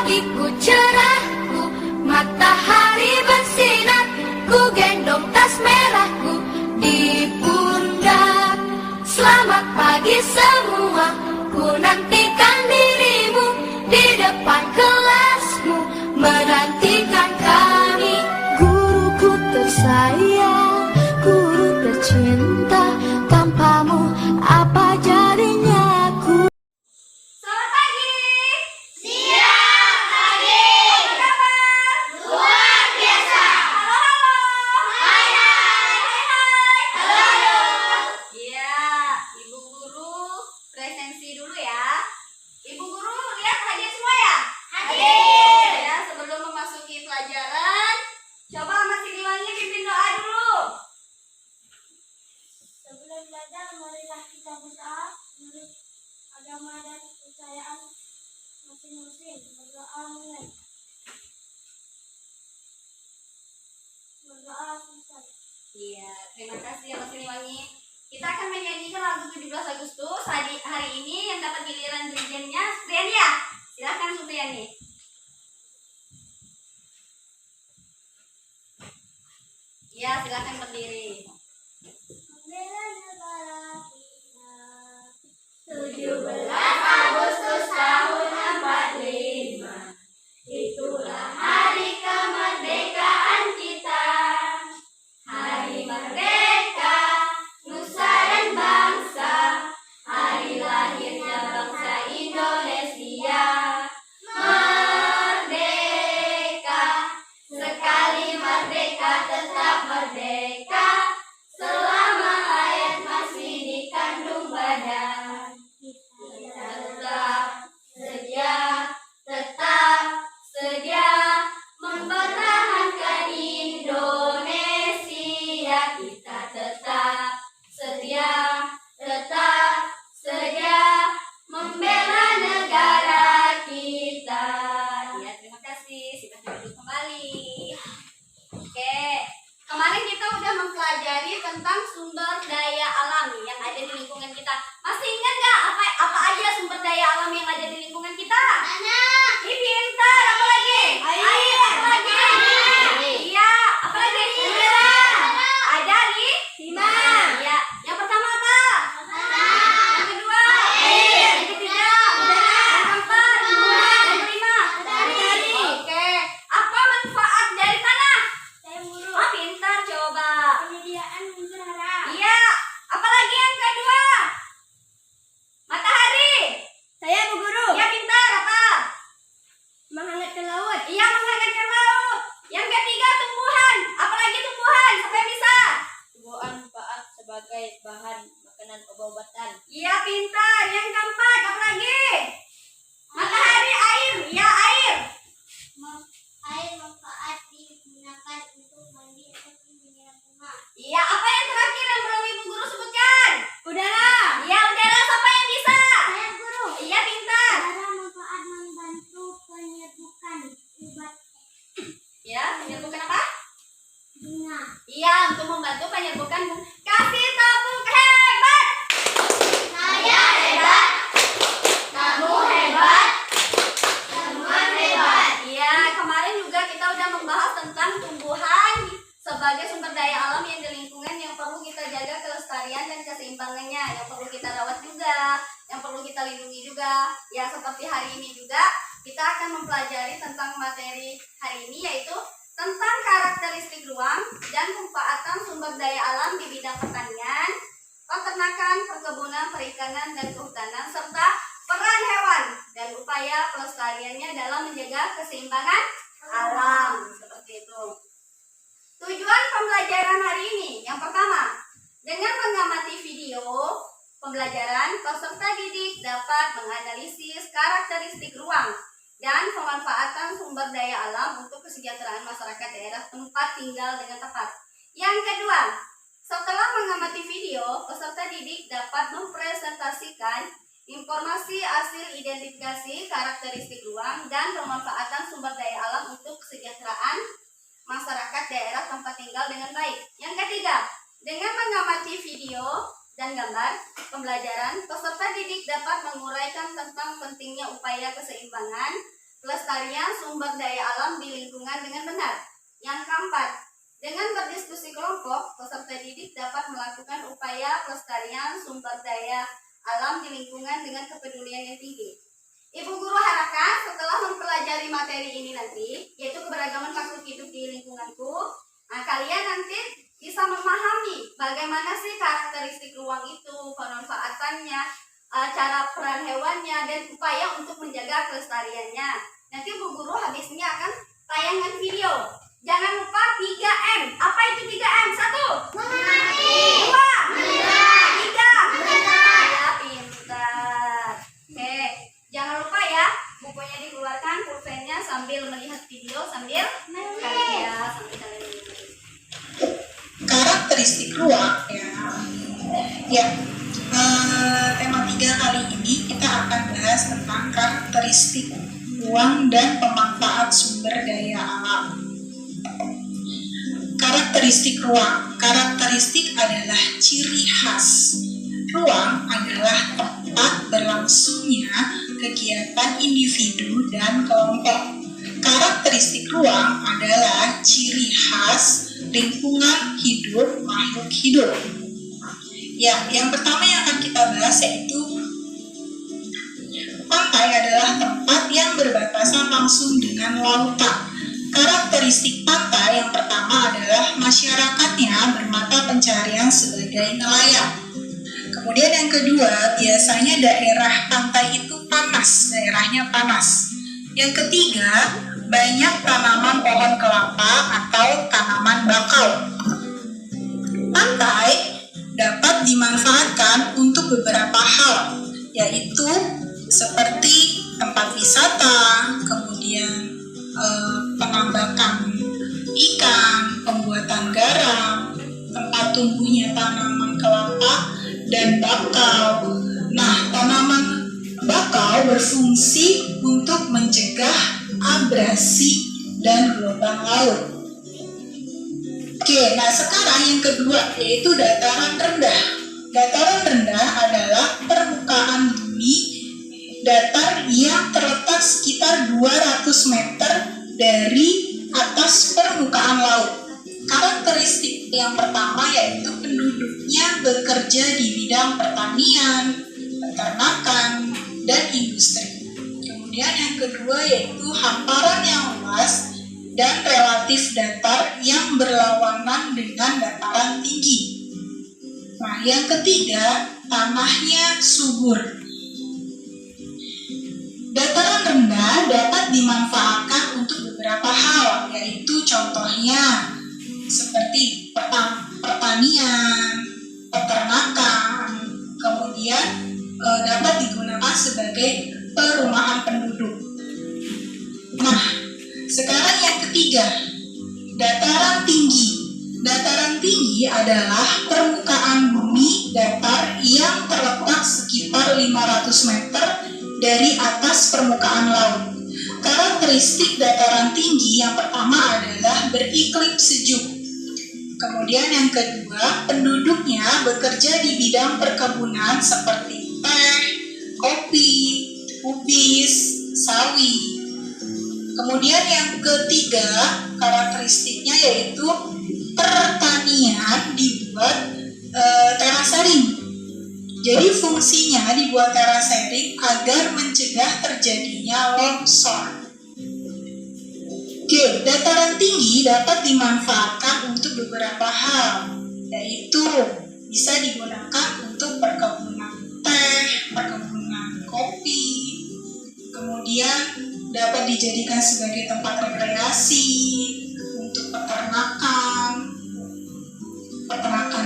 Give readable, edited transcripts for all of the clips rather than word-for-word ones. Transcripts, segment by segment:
pagiku cerahku, matahari bersinar, ku gendong tas merahku di pundak. Selamat pagi semua, ku nantikan dirimu di depan kelasmu, menantikan kami. Guruku tersayang, guru tercinta, tanpamu apa jadinya aku. Selamat pagi. Siang, pagi. Apa kabar? Luar biasa. Halo, halo. Hai, hai. Hai. Halo, halo. Iya, Ibu Guru presensi dulu ya. Ibu Guru lihat hadir semua ya? Hadir. Ya, sebelum memasuki pelajaran, coba Mas Siliwangi pimpin doa dulu. Sebelum belajar, marilah kita berdoa menurut agama dan kepercayaan masing-masing. Berdoa mulai. Berdoa selesai. Iya, terima kasih ya Mas Siliwangi. Kita akan menyanyikan lagu 17 Agustus hari ini yang dapat giliran dirijennya Supriyani ya. Silakan Supriyani. Iya, silakan berdiri. Membela negara kita. 17 Agustus tahun 45, itulah hari kemerdekaan kita. Hari merdeka, nusa dan bangsa, hari lahirnya bangsa Indonesia. Merdeka, sekali merdeka tetap merdeka, selama hayat masih dikandung badan. Kita tetap sedia mempertahankan Indonesia. Kita tetap sedia membela negara kita. Ya, terima kasih. Silakan duduk kembali. Oke, kemarin kita udah mempelajari tentang sumber daya alam yang ada di lingkungan kita. Masih ingat nggak apa aja sumber daya alam yang ada di lingkungan kita? Tanah. Ih, pintar. Apa lagi? Air. Apa lagi? Iya. Apa lagi? Udara. Ada di? Timah. Iya. Yang pertama apa? Tanah. Yang kedua? Air. Yang ketiga? Udara. Yang keempat? Tumbuhan. Yang kelima? Matahari. Oke. Apa manfaat dari tanah? Saya guru. Oh, pintar. Coba. Penyediaan unsur hara. Iya. Apalagi yang kedua? Matahari. Saya Bu Guru. Iya, pintar. Apa? Menghangatkan laut. Iya, menghangatkan laut. Yang ketiga tumbuhan. Apalagi tumbuhan? Siapa yang bisa? Tumbuhan manfaat sebagai bahan makanan obat-obatan. Iya, pintar. Yang keempat, apalagi? Matahari, air. Iya, air. Air manfaat digunakan untuk mandi ataupun menyiram rumah. Iya, apa yang terakhir yang perlu Ibu Guru sebutkan? Udara. Iya, udara. Siapa yang bisa? Saya Guru. Iya, pintar. Udara manfaat membantu penyembuhan obat Iya, penyembuhan apa? bunga. Iya, untuk membantu penyembuhan. Kasih tepuk hebat. Saya hebat. Kamu hebat. Semua hebat. Iya, kemarin juga kita udah membahas tentang tumbuhan sebagai sumber daya alam yang di lingkungan yang perlu kita jaga kelestarian dan keseimbangannya, yang perlu kita rawat juga, yang perlu kita lindungi juga. Ya, seperti hari ini juga kita akan mempelajari tentang materi hari ini, yaitu tentang karakteristik ruang dan pemanfaatan sumber daya alam di bidang pertanian, peternakan, perkebunan, perikanan, dan kehutanan, serta peran hewan dan upaya pelestariannya dalam menjaga keseimbangan alam. Seperti itu. Tujuan pembelajaran hari ini, yang pertama, dengan mengamati video pembelajaran, peserta didik dapat menganalisis karakteristik ruang dan pemanfaatan sumber daya alam untuk kesejahteraan masyarakat daerah tempat tinggal dengan tepat. Yang kedua, setelah mengamati video, peserta didik dapat mempresentasikan informasi hasil identifikasi karakteristik ruang dan pemanfaatan sumber daya alam untuk kesejahteraan masyarakat daerah tempat tinggal dengan baik. Yang ketiga, dengan mengamati video dan gambar pembelajaran, peserta didik dapat menguraikan tentang pentingnya upaya keseimbangan pelestarian sumber daya alam di lingkungan dengan benar. Yang keempat, dengan berdiskusi kelompok, peserta didik dapat melakukan upaya pelestarian sumber daya alam di lingkungan dengan kepedulian yang tinggi. Ibu guru harapkan setelah mempelajari materi ini nanti, yaitu keberagaman makhluk hidup di lingkunganku, kalian nanti bisa memahami bagaimana sih karakteristik ruang itu, pemanfaatannya, cara peran hewannya, dan upaya untuk menjaga kelestariannya. Nanti Bu Guru habisnya akan tayangan video. Jangan lupa 3M. Apa itu 3M? 1. Mengamati. 2. Menilai. 3. Menilai. Ya, pintar. Oke, jangan lupa ya, bukunya dikeluarkan, pulpennya sambil melihat video, sambil kalian sambil kalian menulis. Karakteristik ruang ya. Tema 3 kali ini kita akan bahas tentang karakteristik ruang dan pemanfaat sumber daya alam. Karakteristik ruang. Karakteristik adalah ciri khas. Ruang adalah tempat berlangsungnya kegiatan individu dan kelompok. Karakteristik ruang adalah ciri khas lingkungan hidup makhluk hidup. Ya, yang pertama yang akan kita bahas yaitu pantai adalah tempat yang berbatasan langsung dengan lautan. Karakteristik pantai yang pertama adalah masyarakatnya bermata pencarian sebagai nelayan. Kemudian yang kedua, biasanya daerah pantai itu panas, daerahnya panas. Yang ketiga, banyak tanaman pohon kelapa atau tanaman bakau. Pantai dapat dimanfaatkan untuk beberapa hal, yaitu seperti tempat wisata, kemudian penambakan ikan, pembuatan garam, tempat tumbuhnya tanaman kelapa dan bakau. Nah, tanaman bakau berfungsi untuk mencegah abrasi dan gelombang laut. Oke, nah sekarang yang kedua yaitu dataran rendah. Dataran rendah adalah permukaan bumi datar yang terletak sekitar 200 meter dari atas permukaan laut. Karakteristik yang pertama yaitu penduduknya bekerja di bidang pertanian, peternakan, dan industri. Kemudian yang kedua yaitu hamparan yang luas dan relatif datar yang berlawanan dengan dataran tinggi. Nah, yang ketiga, tanahnya subur. Dataran rendah dapat dimanfaatkan untuk beberapa hal, yaitu contohnya seperti pertanian, peternakan, kemudian dapat digunakan sebagai perumahan penduduk. Nah, sekarang yang ketiga, dataran tinggi. Dataran tinggi adalah permukaan bumi datar yang terletak sekitar 500 meter dari atas permukaan laut. Karakteristik dataran tinggi yang pertama adalah beriklim sejuk. Kemudian yang kedua, penduduknya bekerja di bidang perkebunan seperti teh, kopi, kubis, sawi. Kemudian yang ketiga, karakteristiknya yaitu pertanian dibuat terasering. Jadi fungsinya dibuat terasering agar mencegah terjadinya longsor. Oke, dataran tinggi dapat dimanfaatkan untuk beberapa hal, yaitu bisa digunakan untuk perkebunan teh, perkebunan kopi, kemudian dapat dijadikan sebagai tempat rekreasi, untuk peternakan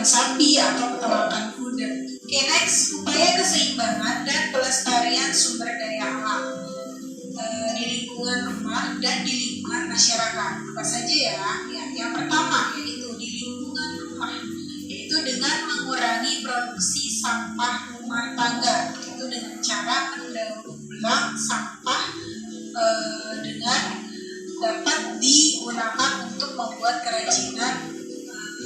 sapi atau peternakan kuda. Oke, next, upaya keseimbangan dan pelestarian sumber daya alam di lingkungan rumah dan di lingkungan masyarakat. Apa saja ya? Yang pertama yaitu di lingkungan rumah, yaitu dengan mengurangi produksi sampah rumah tangga, itu dengan cara mendaur ulang sampah dengan dapat digunakan untuk membuat kerajinan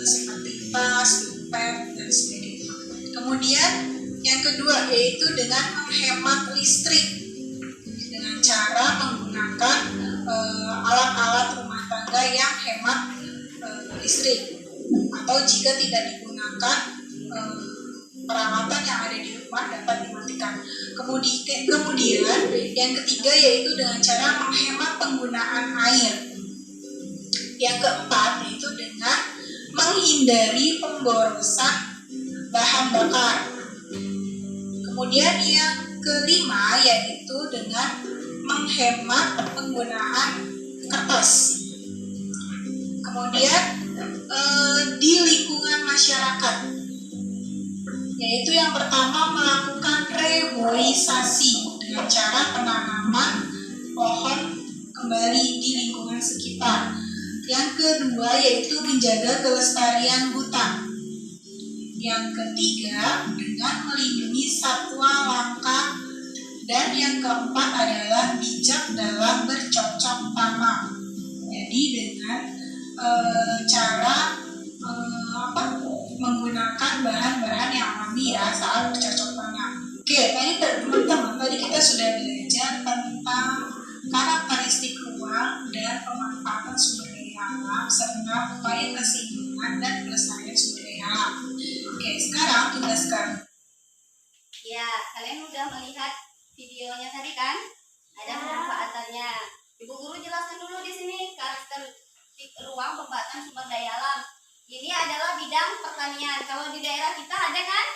seperti tas, dompet, dan sebagainya. Kemudian yang kedua yaitu dengan menghemat listrik dengan cara menggunakan jika tidak digunakan peralatan yang ada di rumah dapat dimatikan. Kemudian yang ketiga yaitu dengan cara menghemat penggunaan air. Yang keempat yaitu dengan menghindari pemborosan bahan bakar. Kemudian yang kelima yaitu dengan menghemat penggunaan kertas. Kemudian di lingkungan masyarakat, yaitu yang pertama melakukan reboisasi dengan cara penanaman pohon kembali di lingkungan sekitar. Yang kedua yaitu menjaga kelestarian hutan. Yang ketiga dengan melindungi satwa langka. Dan yang keempat adalah bijak dalam bercocok tanam. Jadi dengan cara menggunakan bahan-bahan yang alami ya saat bercocok tanam. Oke, teman-teman tadi kita sudah belajar tentang karakteristik ruang dan pemanfaatan sumber daya alam serta upaya keseimbangan dan pelestarian sumber daya alam. Oke, sekarang tugas kamu. Ya, kalian udah melihat videonya tadi kan? Ada pemanfaatannya. Ibu guru jelaskan dulu di sini karakteristik ruang pemanfaatan sumber daya alam. Ini adalah bidang pertanian. Kalau di daerah kita ada kan?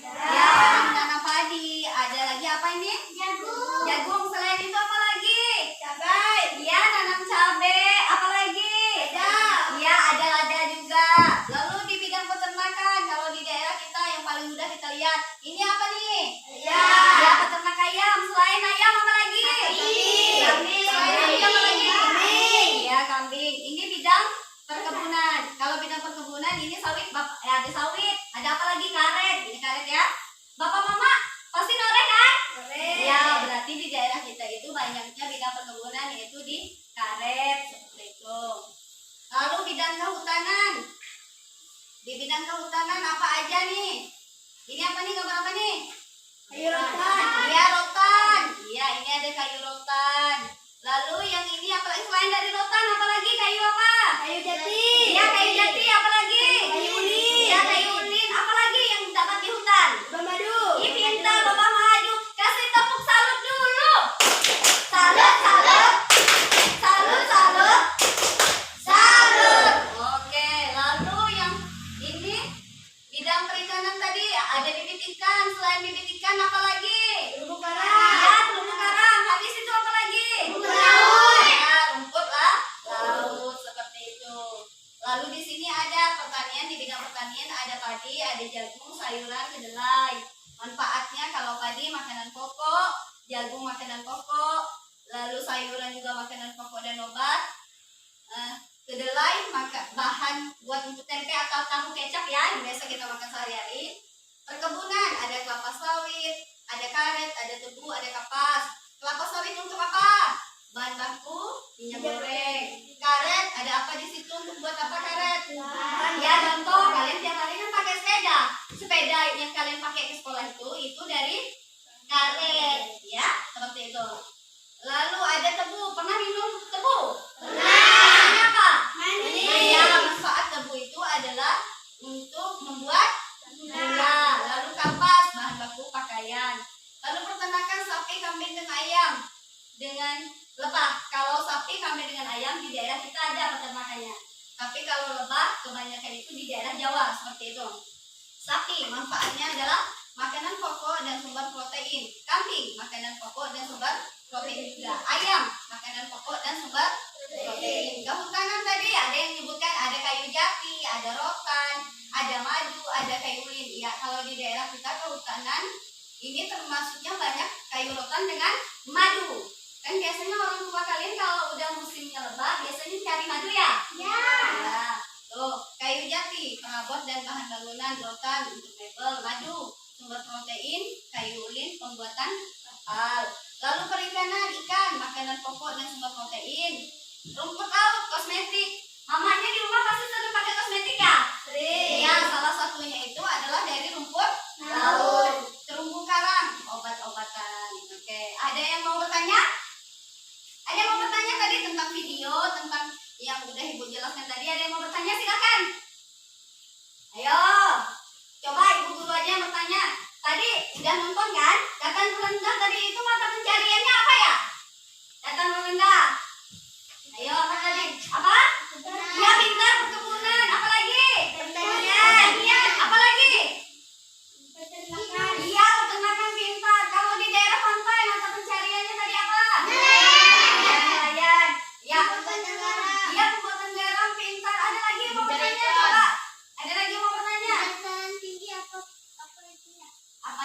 Ya, menanam padi. Ada lagi apa ini? Jagung. Jagung. Selain itu apa lagi? Cabai. Ya, nanam cabai. Apa lagi? Ya, ada lada juga. Lalu di bidang peternakan, kalau di daerah kita yang paling mudah kita lihat, ini apa nih? Ya, peternak ayam. Selain ayam apa lagi? Kambing. Selain ayam apa lagi? Ya, kambing. Ini bidang perkebunan. Kalau bidang perkebunan ini sawit, ya ada sawit. Ada apa lagi? Karet. Ini karet ya. Bapak mama pasti noreh kan? Ya, berarti di daerah kita itu banyaknya bidang perkebunan yaitu di karet seperti itu. Lalu bidang kehutanan. Di bidang kehutanan apa aja nih? Ini apa nih? Gambar apa nih? Kayu rotan. Iya, rotan. Iya, ini ada kayu rotan. Lalu yang ini apa lagi selain dari rotan? Apa lagi? Kayu apa? Kayu jati. Iya, kayu jati. Apa lagi? Kayu ulin. Iya, kayu ulin. Apa lagi yang dapat di hutan? Bamadu. Ih, pintar Bapak maju. Kasih tepuk salut dulu. Salut, salut. Salut, salut. Salut. Oke, lalu yang ini bidang perikanan tadi ada bibit ikan. Selain bibit ikan apa lagi? Terumbu karang. Ya, terumbu karang. Habis itu apa lagi? Rumput laut. Ya, rumput lah. Laut seperti itu. Lalu di sini ada pertanian, di bidang pertanian ada padi, ada jagung, sayuran, kedelai. Manfaatnya kalau padi makanan pokok, jagung makanan pokok, lalu sayuran juga makanan pokok dan obat. Kedelai bahan buat untuk tempe atau tahu kecap ya, yang biasa kita makan sehari-hari. Perkebunan ada kelapa sawit, ada karet, ada tebu, ada kapas. Kelapa sawit untuk apa? Bahan baku minyak goreng. Karet ada apa di situ untuk buat apa karet? Ya contoh kalian tiap hari kan pakai sepeda. Sepeda yang kalian pakai ke sekolah itu dari karet ya, seperti itu. Lalu ada tebu. Pernah minum tebu? Pernah. Apa? Mandi. Ya, manfaat tebu itu adalah untuk membuat gula. Lalu kapas, bahan baku pakaian. Lalu peternakan sapi, kambing, dan ayam dengan lebah. Kalau sapi, kambing, dengan ayam di daerah kita ada peternakannya. Tapi kalau lebah kebanyakan itu di daerah Jawa seperti itu. Sapi manfaatnya adalah makanan pokok dan sumber protein. Kambing makanan pokok dan sumber protein juga. Ayam makanan pokok dan sumber protein. Kehutanan tadi ada yang menyebutkan ada kayu jati, ada rotan, ada madu, ada kayu ulin. Ya, kalau di daerah kita kehutanan ini termasuknya banyak kayu rotan dengan madu. Kan biasanya orang tua kalian kalau udah musimnya lebah biasanya cari madu ya? Ya. Tuh, kayu jati, perabot dan bahan bangunan, rotan untuk mebel, madu, sumber protein, kayu ulin, pembuatan kapal. Lalu perikanan, ikan, makanan pokok dan sumber protein. Rumput laut, kosmetik. Mamanya di rumah pasti sering pakai kosmetik ya? Sering. Ya, salah satunya itu adalah dari rumput laut. Terumbu karang, obat-obatan. Oke, ada yang mau bertanya? Ada yang mau bertanya tadi tentang video, tentang yang udah Ibu jelaskan tadi? Ada yang mau bertanya? Silakan. Ayo, coba ibu guru aja yang bertanya. Tadi udah nonton kan? Datan rendah tadi itu mata pencariannya apa ya? Datan rendah. Ayo, apa tadi? Apa? Iya, pintar, perkebunan. Apa lagi? Pertanian. Iya, apa lagi? Iya, peternakan pintar. Kalau di daerah pantai mata pencariannya tadi apa? Nelayan. Ya. Iya, pembuatan garam pintar. Ada lagi yang mau bertanya coba? Ada lagi yang mau bertanya?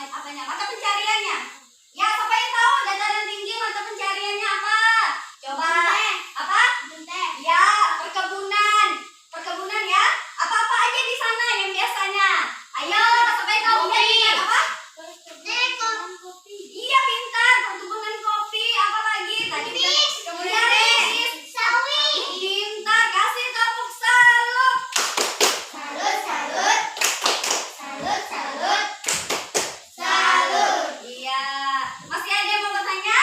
Apanya? Mata pencariannya. Ya, siapa yang tahu dataran tinggi mata pencariannya apa? Coba. Apa? Ya, perkebunan. Perkebunan ya. Apa-apa aja di sana yang biasanya. Ayo, siapa yang tahu? Apa? Iya, pintar. Perkebunan kopi. Apa lagi? Tadi kemudian pintar. Kasih tepuk salut. Iya. Masih ada yang mau bertanya?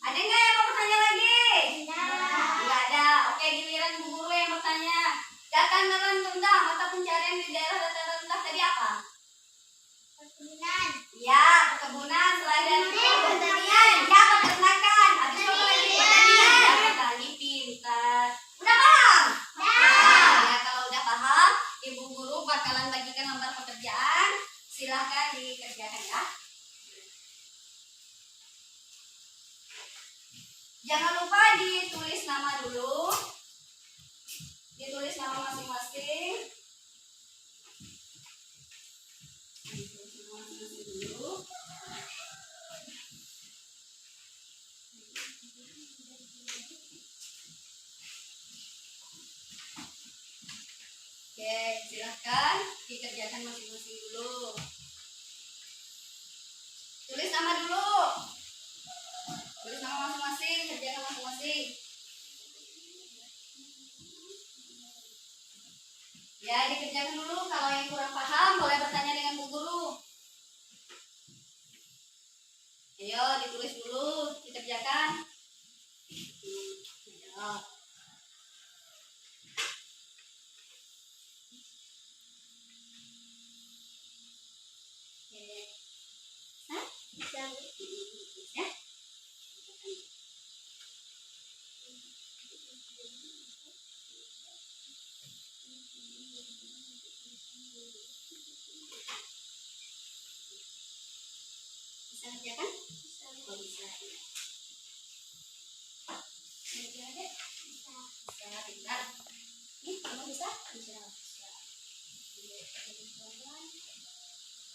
Ada nggak yang mau bertanya lagi? Nggak ada. Oke, giliran Bu Guru yang bertanya. Dataran rendah, mata pencarian di daerah dataran rendah tadi apa? Ya, perkebunan. Selain dari itu, pertanian. Ya, peternakan. Habis itu apa lagi? Pertanian. Ya, petani pintar. Udah paham? Ya, kalau udah paham, Ibu Guru bakalan bagikan lembar pekerjaan. Silahkan dikerjakan ya. Jangan lupa ditulis nama dulu. Ditulis nama masing-masing. Ditulis nama masing-masing dulu. Oke, silahkan dikerjakan masing-masing dulu. Tulis nama dulu. Tulis nama masing-masing, kerjakan masing-masing. Ya, dikerjakan dulu. Kalau yang kurang paham, boleh bertanya dengan Bu Guru. Ayo, ditulis dulu, dikerjakan. Ayo. Ya. Bisa kerjakan? Oh, bisa. Bisa, Dek? Bisa, pintar. Nih, kamu bisa? Bisa.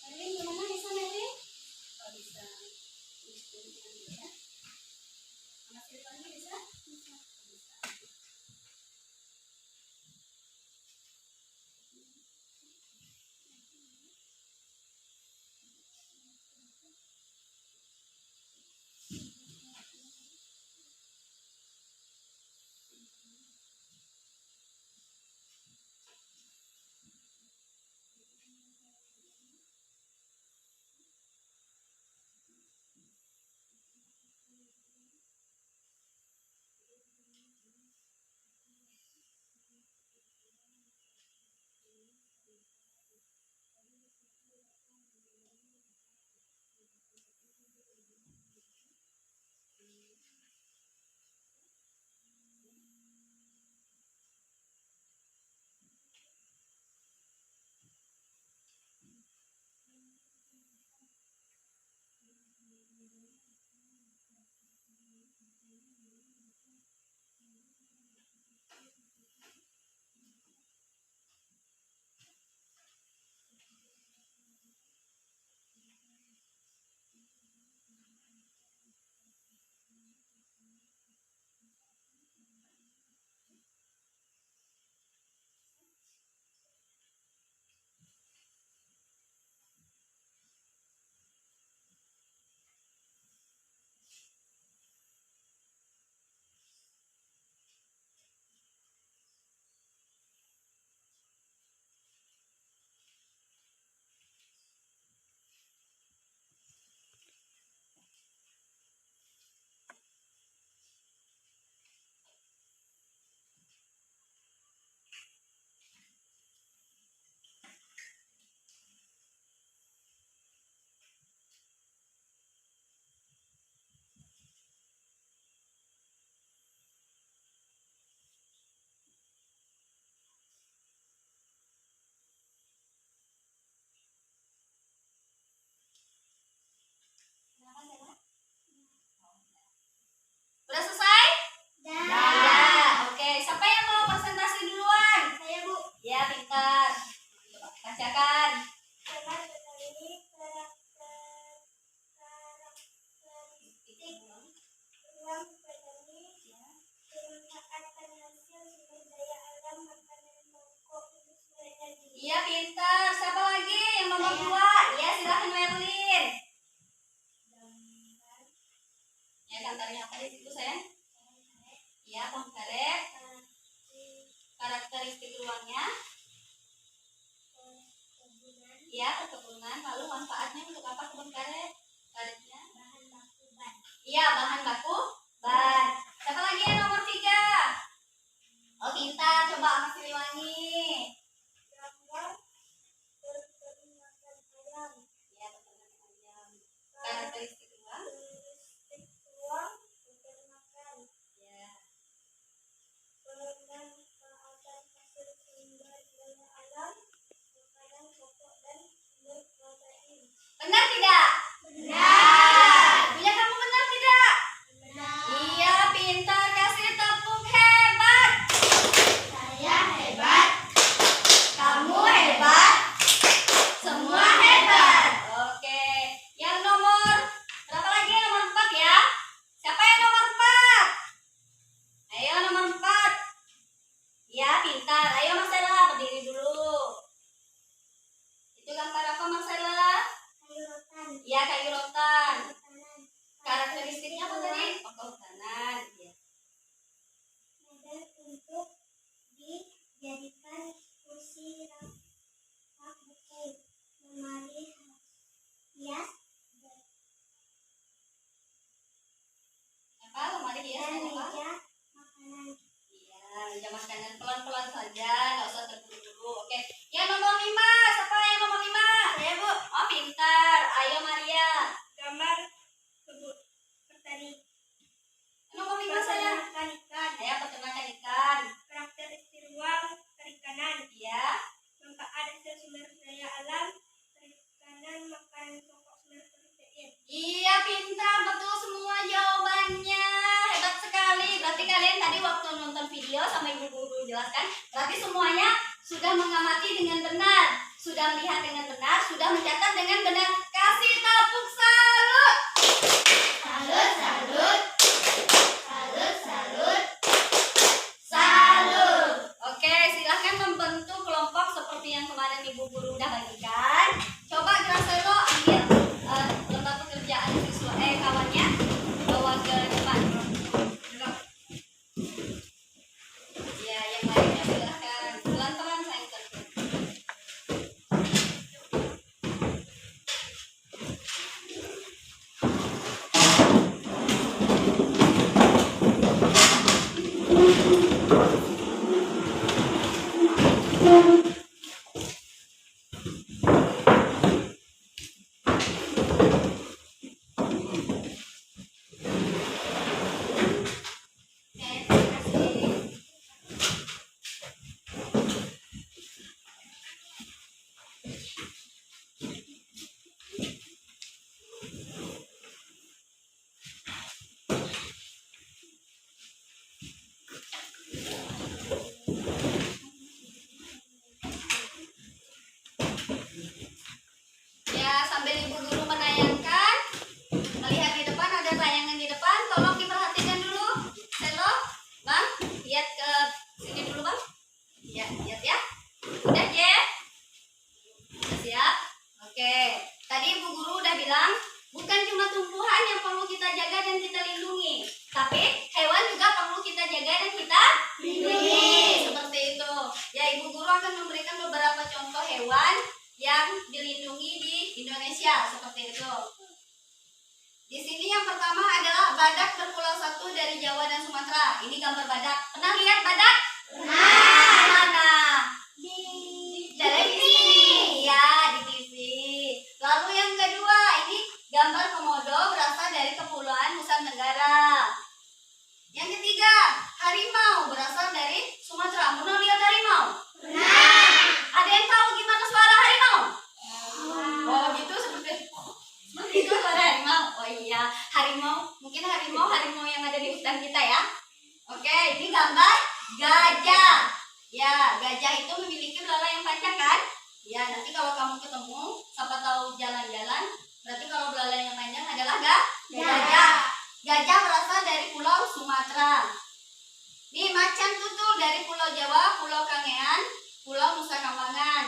Merlin, gimana bisa, Merlin? Oh, bisa. Bisa, ya. Mas Irfan bisa? Bisa. Ya, gambarnya apa di situ, sayang? Ya, pohon karet. Karakteristik ruangnya. Ya, perkebunan. Lalu manfaatnya untuk apa kebun karet? Karetnya? Bahan baku ban. Iya, bahan baku ban. Siapa lagi yang nomor 3? Oh, pintar. Coba sama Siliwangi. Gambar peternakan ayam. Ya, peternakan ayam. Karakteristik ruang. Karakteristik ruang peternakan. Ya. Pemanfaatan hasil sumber daya alam, makanan pokok dan sumber protein. Benar tidak? Benar. Punya kamu benar tidak? Benar. Iya, pintar. Kasih tepuk hebat. Saya hebat. Kamu hebat. Semua hebat. Oke. Yang nomor berapa lagi? Nomor 4 ya. Siapa yang nomor 4? Ayo nomor 4. Ya, pintar. Ayo Marcella, berdiri dulu. Itu gambar apa Marcella? Kayu rotan. Ya, kayu rotan. Kehutanan. Karakteristiknya apa tadi? Oh, kehutanan. Ya. Medan untuk dijadikan kursi, rak buku, lemari hias, Apa? Lemari hias dan dan apa? meja makanan. Iya, meja makanan pelan-pelan saja, nggak usah terburu-buru. Oke. Yang nomor 5, siapa yang nomor 5? Saya, Bu. Oh, pintar. Ayo Maria. Gambar kebun petani. Nomor 5 saya. Peternakan ikan. Saya peternakan ikan. Karakteristik ruang perikanan. Ya. Manfaat hasil sumber daya alam, perikanan, makanan pokok, sumber protein. Iya, pintar. Betul semua jawabannya. Hebat sekali. Berarti kalian tadi waktu nonton video sama ibu guru jelaskan, berarti semuanya sudah mengamati dengan benar, sudah melihat dengan benar, sudah mencatat dengan benar. Kasih tepuk salut. Salut, salut. Salut, salut. Salut. Oke, silahkan membentuk kelompok seperti yang kemarin ibu guru udah bagikan. Coba Gracelo ambil lembar pekerjaan siswa kawannya, bawa ke depan. Ya, yang lainnya silahkan pelan-pelan sayang. Oke, terima kasih. Ya, sambil ibu guru menayangkan, melihat di depan ada tayangan di depan, tolong diperhatikan dulu. Selo, Bang, lihat ke sini dulu, Bang. Ya, lihat ya. Udah ya? Udah siap? Oke. Tadi ibu guru udah bilang, bukan cuma tumbuhan yang perlu kita jaga dan kita lindungi, tapi hewan juga perlu kita jaga dan kita lindungi. Seperti itu. Ya, ibu guru akan memberikan beberapa contoh hewan yang dilindungi di Indonesia seperti itu. Di sini yang pertama adalah badak berpulau satu dari Jawa dan Sumatera. Ini gambar badak. Pernah lihat badak? Pernah. Mana? Di Televisi. Ya, di TV. Lalu yang kedua, ini gambar komodo berasal dari Kepulauan Nusa Tenggara. Yang ketiga, harimau berasal dari Sumatera. Pernah lihat harimau? Pernah. Ada yang tahu gimana suara harimau? Oh, gitu seperti itu suara harimau. Oh iya, harimau. Mungkin harimau yang ada di hutan kita ya. Oke, ini gambar gajah. Ya, gajah itu memiliki belalai yang panjang kan? Ya, nanti kalau kamu ketemu, siapa tahu jalan-jalan, berarti kalau belalai yang panjang adalah gajah. Gajah berasal dari Pulau Sumatera. Nih, macan tutul dari Pulau Jawa, Pulau Kangean, Pulau Nusa Kambangan.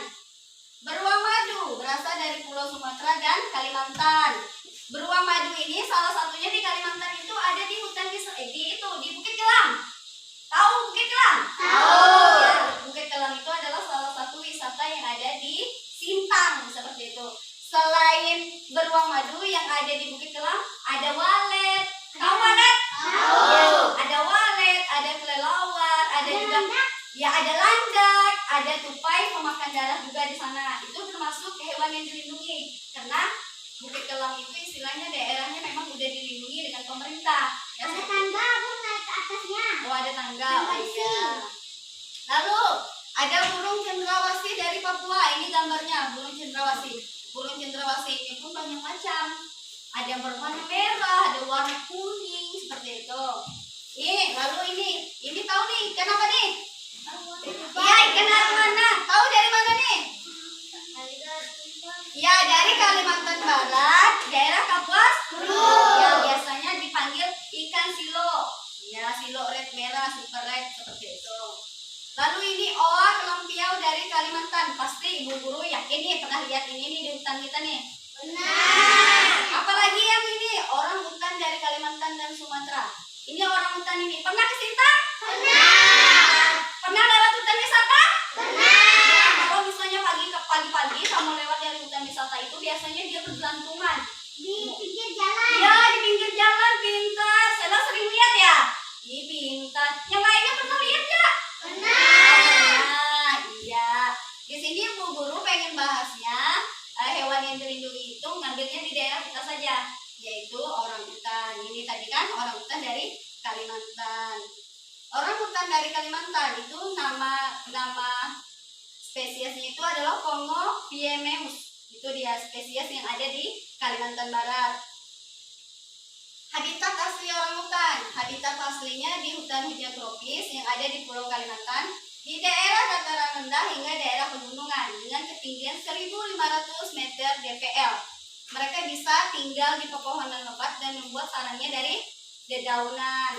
Beruang madu berasal dari Pulau Sumatera dan Kalimantan. Beruang madu ini salah satunya di Kalimantan itu ada Ya ada landak, ada tupai pemakan darah juga di sana. Itu termasuk hewan yang dilindungi karena Bukit Kelam itu istilahnya daerahnya memang udah dilindungi dengan pemerintah. Ya, Ada tangga, aku naik ke atasnya. oh ada tangga. Tangga Oh, besi. iya. Lalu ada burung cendrawasih dari Papua. Ini gambarnya burung cendrawasih. Burung cendrawasih ini pun banyak macam. Ada yang berwarna merah, ada warna kuning seperti itu. Lalu ini tahu nih ikan apa nih? Iya, ikan arwana. Tahu dari mana nih? Ya, dari Kalimantan Barat, daerah Kapuas Hulu. Yang biasanya dipanggil ikan silo. Ya, silo red merah, super red seperti itu. Lalu ini oa kelampiau dari Kalimantan. Pasti ibu guru yakin nih pernah lihat ini nih di hutan kita nih. Benar. Apalagi yang ini orang hutan dari Kalimantan dan Sumatera. Ini orang hutan ini. Pernah ke Sintang? Benar. Pernah lewat hutan wisata? Benar. Kalau misalnya pagi-pagi kamu lewat dari hutan wisata itu biasanya dia bergelantungan. Di pinggir jalan. Ya, di pinggir jalan, pintar. Saya sering lihat ya. Ih, pintar. Yang lainnya pernah lihat ya? Benar. Nah, iya. Di sini Bu Guru pengen bahasnya hewan yang dilindungi itu ngambilnya di daerah kita saja, yaitu orang hutan. Ini tadi kan orang hutan dari Kalimantan. Orang hutan dari Kalimantan itu nama spesiesnya itu adalah Kongo piemeus. Itu dia spesies yang ada di Kalimantan Barat. Habitat asli orang hutan. Habitat aslinya di hutan hujan tropis yang ada di Pulau Kalimantan, di daerah dataran rendah hingga daerah pegunungan dengan ketinggian 1.500 meter dpl. Mereka bisa tinggal di pepohonan lebat dan membuat sarangnya dari dedaunan.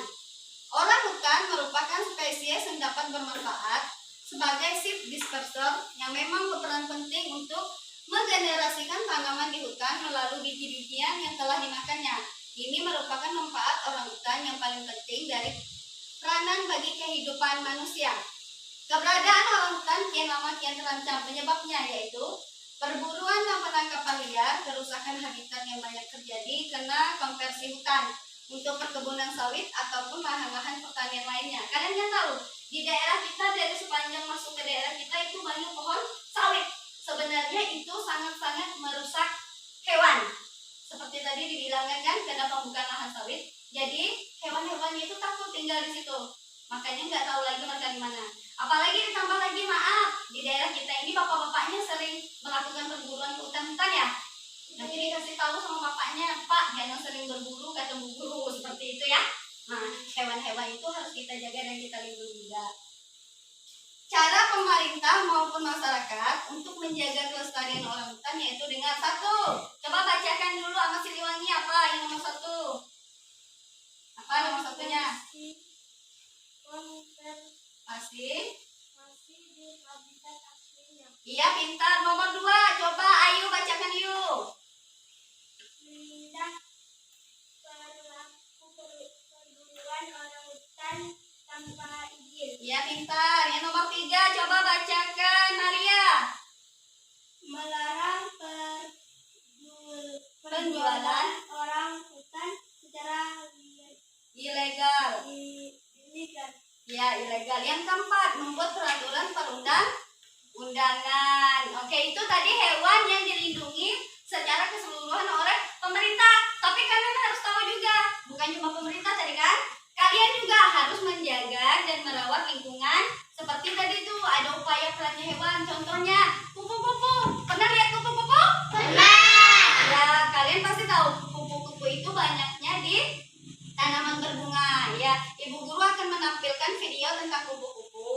Orang hutan merupakan spesies yang dapat bermanfaat sebagai seed disperser yang memang berperan penting untuk menggenerasikan tanaman di hutan melalui biji-bijian yang telah dimakannya. Ini merupakan manfaat orang hutan yang paling penting dari peranan bagi kehidupan manusia. Keberadaan orang hutan kian lama kian terancam. Penyebabnya yaitu perburuan dan penangkapan liar, kerusakan habitat yang banyak terjadi karena konversi hutan untuk perkebunan sawit ataupun lahan-lahan pertanian lainnya. Kalian kan tahu, di daerah kita dari sepanjang masuk ke daerah kita itu banyak pohon sawit. Sebenarnya itu sangat-sangat merusak hewan. Seperti tadi dibilangkan kan, kenapa bukan lahan sawit. Jadi hewan-hewannya itu takut tinggal di situ. Makanya nggak tahu lagi mereka di mana. Apalagi ditambah lagi maaf, di daerah kita ini bapak-bapaknya sering melakukan perburuan ke hutan-hutan ya. Nanti dikasih tahu sama bapaknya, Pak jangan sering berburu kata Bu Guru, seperti itu ya. Nah, hewan-hewan itu harus kita jaga dan kita lindungi juga. Cara pemerintah maupun masyarakat untuk menjaga kelestarian orang hutan yaitu dengan satu, coba bacakan dulu sama Siliwangi apa yang nomor satu? Apa nomor satunya? Konservasi Pasti. di habitat aslinya. Iya pintar. Nomor dua, coba Ayu bacakan yuk. Menindak perilaku perburuan orang hutan tanpa izin. Iya pintar. Yang nomor tiga, coba bacakan Maria. Melarang Penjualan orang hutan secara ilegal. ilegal. Ya ilegal. Yang keempat, membuat peraturan perundang-undangan. Oke, itu tadi hewan yang dilindungi secara keseluruhan oleh pemerintah. Tapi kalian harus tahu juga, bukan cuma pemerintah tadi kan, kalian juga harus menjaga dan merawat lingkungan. Seperti tadi tuh ada upaya perannya hewan. Contohnya kupu-kupu. Pernah lihat kupu-kupu? Benar. Ya, kalian pasti tahu kupu-kupu itu banyaknya di tanaman berbunga. Ya, Ibu Guru akan menampilkan video tentang kupu-kupu.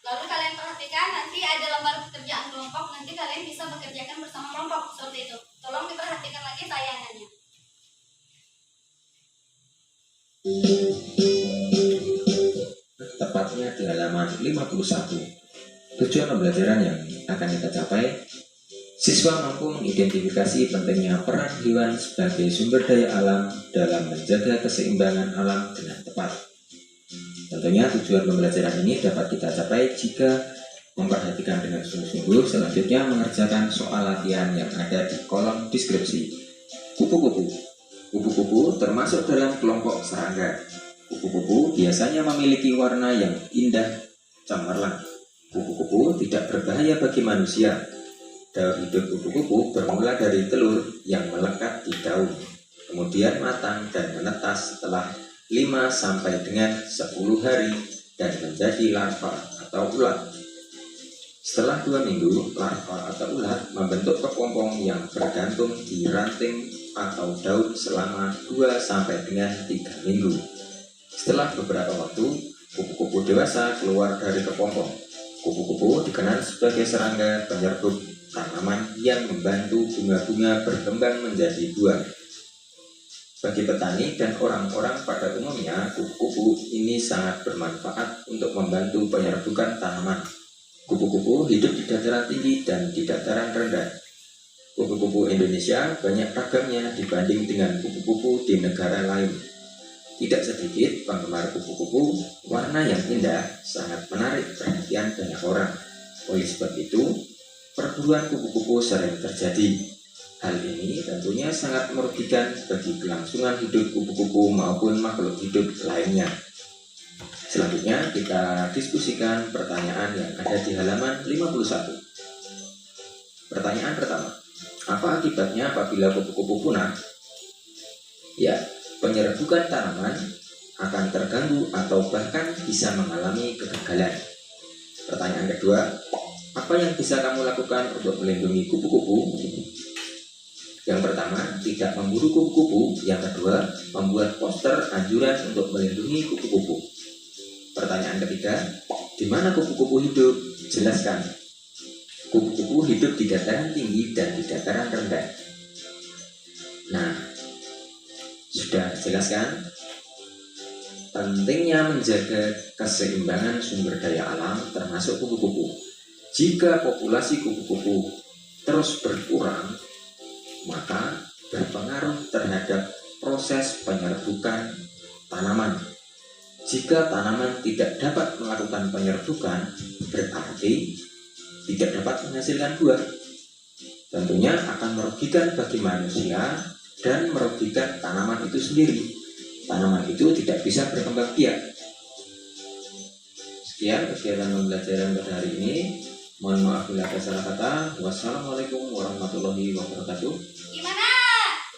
Lalu kalian perhatikan, nanti ada lembar pekerjaan kelompok. Nanti kalian bisa bekerjakan bersama kelompok seperti itu. Tolong diperhatikan lagi tayangannya. Tepatnya di halaman 51. Tujuan pembelajaran yang akan kita capai, siswa mampu mengidentifikasi pentingnya peran hewan sebagai sumber daya alam dalam menjaga keseimbangan alam dengan tepat. Tentunya tujuan pembelajaran ini dapat kita capai jika memperhatikan dengan sungguh-sungguh. Selanjutnya mengerjakan soal latihan yang ada di kolom deskripsi. Kupu-kupu. Kupu-kupu termasuk dalam kelompok serangga. Kupu-kupu biasanya memiliki warna yang indah cemerlang. Kupu-kupu tidak berbahaya bagi manusia. Daur hidup kupu-kupu bermula dari telur yang melekat di daun, kemudian matang dan menetas setelah 5 sampai dengan 10 hari dan menjadi larva atau ulat. Setelah 2 minggu, larva atau ulat membentuk kepompong yang bergantung di ranting atau daun selama 2 sampai dengan 3 minggu. Setelah beberapa waktu, kupu-kupu dewasa keluar dari kepompong. Kupu-kupu dikenal sebagai serangga penyerbup tanaman yang membantu bunga-bunga berkembang menjadi buah. Bagi petani dan orang-orang pada umumnya, kupu-kupu ini sangat bermanfaat untuk membantu penyerbukan tanaman. Kupu-kupu hidup di dataran tinggi dan di dataran rendah. Kupu-kupu Indonesia banyak ragamnya dibanding dengan kupu-kupu di negara lain. Tidak sedikit penggemar kupu-kupu, warna yang indah sangat menarik perhatian banyak orang. Oleh sebab itu, perburuan kupu-kupu sering terjadi. Hal ini tentunya sangat merugikan bagi kelangsungan hidup kupu-kupu maupun makhluk hidup lainnya. Selanjutnya kita diskusikan pertanyaan yang ada di halaman 51. Pertanyaan pertama, apa akibatnya apabila kupu-kupu punah? Ya, penyerbukan tanaman akan terganggu atau bahkan bisa mengalami kegagalan. Pertanyaan kedua, apa yang bisa kamu lakukan untuk melindungi kupu-kupu? Yang pertama, tidak memburu kupu-kupu. Yang kedua, membuat poster anjuran untuk melindungi kupu-kupu. Pertanyaan ketiga, di mana kupu-kupu hidup? Jelaskan. Kupu-kupu hidup di dataran tinggi dan di dataran rendah. Nah, sudah jelaskan pentingnya menjaga keseimbangan sumber daya alam termasuk kupu-kupu. Jika populasi kupu-kupu terus berkurang, maka berpengaruh terhadap proses penyerbukan tanaman. Jika tanaman tidak dapat melakukan penyerbukan, berarti tidak dapat menghasilkan buah. Tentunya akan merugikan bagi manusia dan merugikan tanaman itu sendiri. Tanaman itu tidak bisa berkembang biak. Sekian kegiatan pembelajaran pada hari ini. Mohon maaf bila ada salah kata. Wassalamualaikum warahmatullahi wabarakatuh. Gimana?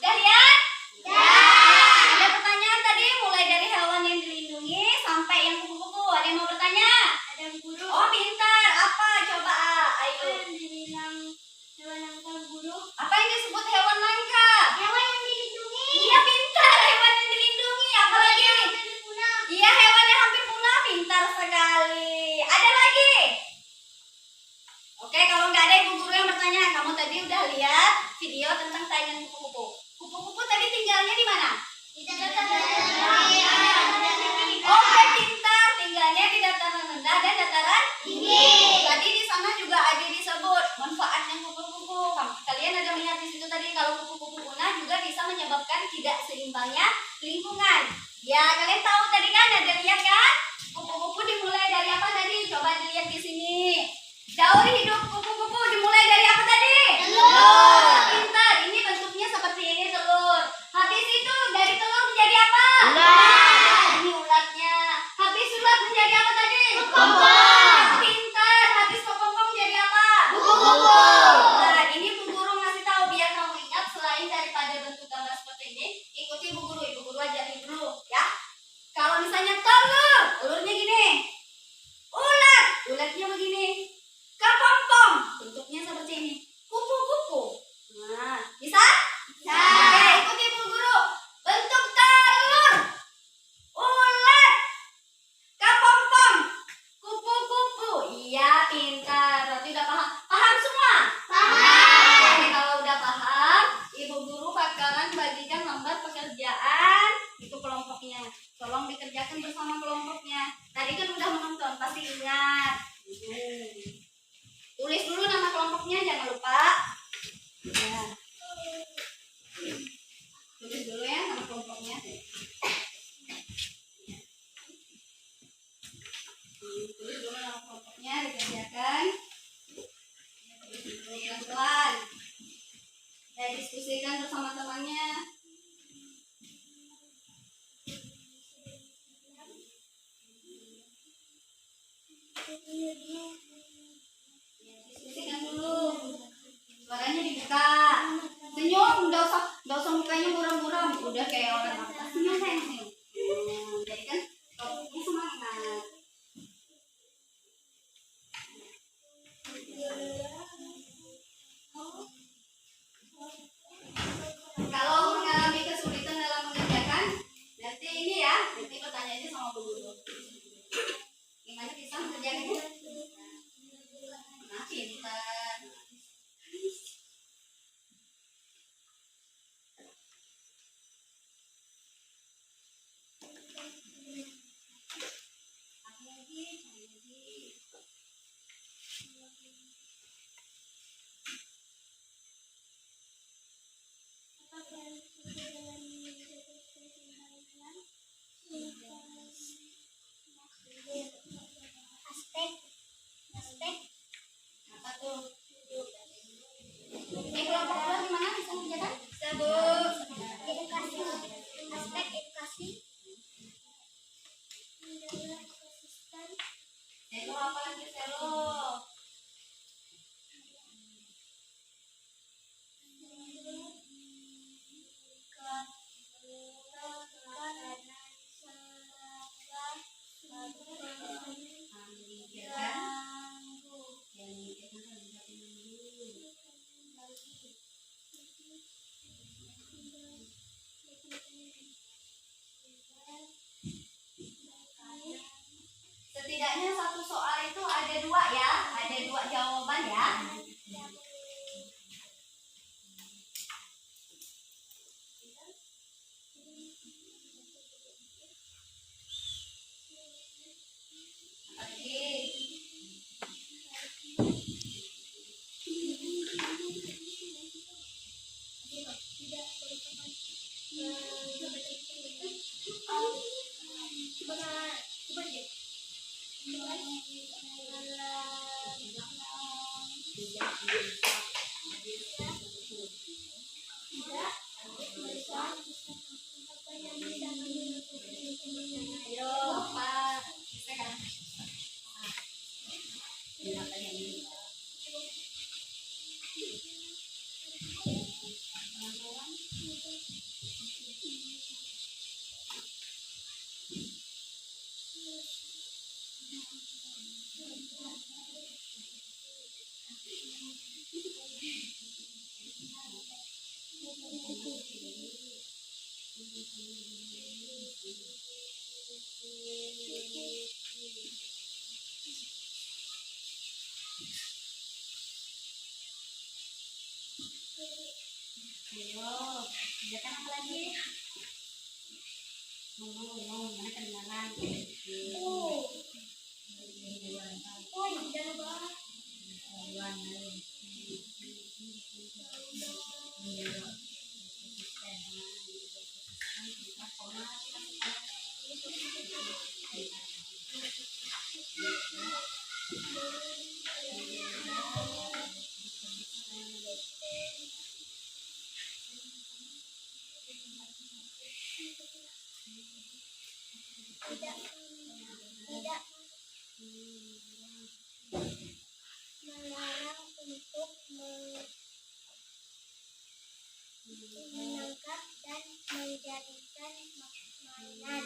Udah lihat? Udah. Ada pertanyaan tadi mulai dari hewan yang dilindungi sampai yang kupu-kupu. Ada yang mau bertanya? Ada yang buruk. Oh, pintar. Apa? Coba Apa ayo. yang dibilang hewan yang terburu? Apa yang disebut hewan langka? Hewan yang dilindungi. Iya, pintar. Hewan yang dilindungi. Apa lagi? Hampir punah. Iya, hewan yang hampir punah. Pintar sekali. Ada lagi? Oke, kalau nggak ada ibu guru yang bertanya, kamu tadi udah lihat video tentang tayangan kupu-kupu. Kupu-kupu tadi tinggalnya di mana? Di dataran Oke, pintar. Tinggalnya di dataran rendah dan dataran tinggi. Tadi di sana juga ada disebut manfaatnya kupu-kupu. Kalian ada melihat di situ tadi kalau kupu-kupu punah juga bisa menyebabkan tidak seimbangnya lingkungan. Ya, kalian tahu tadi kan ada lihat kan? Kupu-kupu dimulai dari apa tadi? Coba dilihat di sini. Daur hidup kupu-kupu dimulai dari apa tadi? Telur. Pintar. Ini bentuknya seperti ini telur. Habis itu dari telur menjadi apa? Ulat. Ini ulatnya. Habis ulat menjadi apa tadi? Kepompong. Pintar. Habis kepompong menjadi apa? Kupu-kupu. Nah, ini Bu Guru ngasih tahu biar kamu ingat selain daripada bentuk gambar seperti ini, ikuti Bu Guru. Ibu Guru ajarin dulu ya. Kalau misalnya telur, telurnya gini. Ulat, ulatnya begini. Kepompong, bentuknya seperti ini. Kupu-kupu. Nah, bisa? Bisa. Oke, ikuti Bu Guru. Bentuk telur, ulat, kepompong, kupu-kupu. Iya, pintar. Berarti udah paham? Paham semua? Paham. Oke, kalau udah paham, Ibu Guru bakalan bagikan lembar pekerjaan. Itu kelompoknya. Tolong dikerjakan bersama kelompoknya. Tadi kan udah menonton, pasti ingat. Tulis dulu nama kelompoknya, jangan lupa. Ya. Tulis dulu ya nama kelompoknya. Tulis dulu nama kelompoknya, dikerjakan. Tulis dulu pelan-pelan. Ya, diskusikan bersama temannya. Sisihkan dulu. Suaranya dibuka. Senyum, nggak usah mukanya muram-muram. Udah kayak orang apa? Senyum sayang senyum. Jadi kan topiknya semangat. Kalau mengalami kesulitan dalam mengerjakan, nanti ini ya, nanti pertanyaannya sama Bu Guru. Gimana bisa mengerjakannya? Nah, pintar. Aspek Apa tuh? Kelompok dua gimana bisa mengerjakan? Bisa, Bu. edukasi, aspek edukasi menjaga ekosistem Selo apa lagi selo? Setidaknya satu soal itu ada dua ya, ada dua jawaban ya. Ayo, Pak. Ayo, kerjakan apa lagi? Mana kedengaran? tidak melarang untuk menangkap dan menjadikan mainan.